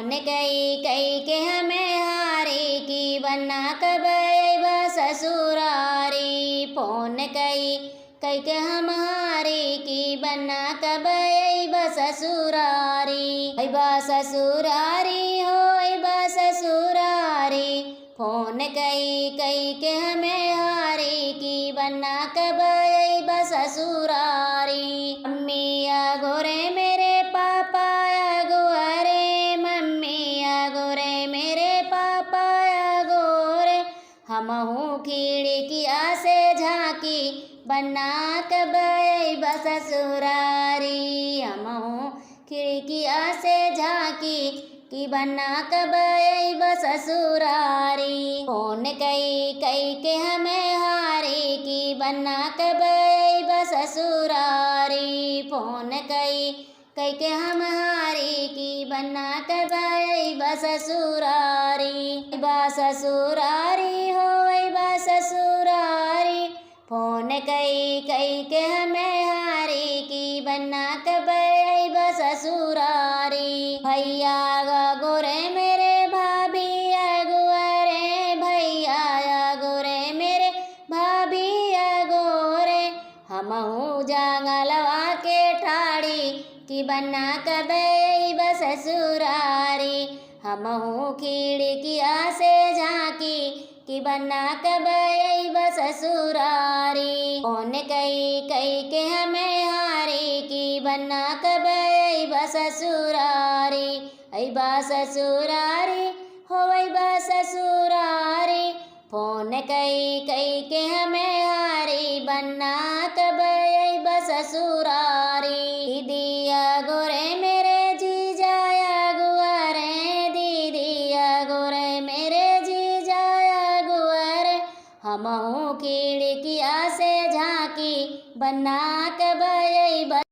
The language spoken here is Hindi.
फोन कई कई के हमें हारी की बना कब अइबा ससुरारी। फोन कई कई के हम हारी की बना कब अइबा ससुरारी। अइबा ससुरारी हो अइबा ससुरारी। फोन कई कई के हमें हारी की बना कब अइबा ससुरारी। मम्मी आगो रे मेरे पापा आगो रे, मम्मी आगो रे मेरे पापा आगो रे। हमहू खिड़किया से झांकी बना कब अइबा ससुरारी। हमहू खिड़किया से झांकी कि बना कब अइबा ससुरारी। फोन कई कई के हमें हारी की बना कब अइबा ससुरारी। फोन कई कई के हम हारी की बना कब अइबा ससुरारी। अइबा ससुरारी हो अइबा ससुरारी। फोन कई कई के हमें हारी की बना कब अइबा ससुरारी। भैया आगो रे मेरे भाभी आगो रे, भैया आगो रे मेरे भाभी आगो रे। हमहू जंगलवा के ठाड़ी कि बना कब अइबा ससुरारी। हमहू खिड़किया से झांकी कि बना कब अइबा ससुरारी। फोन कई कई के हमें हारी की बना कब अइबा ससुरारी। अइबा ससुरारी हो अइबा ससुरारी। फोन कई कई के हमें हारी बना कब अइबा ससुरारी। दीदी आगो रे मेरे जीजा आगो रे, दीदी आगो रे मेरे जीजा आगो रे। हमहू खिड़किया से झांकी बना कब अइबा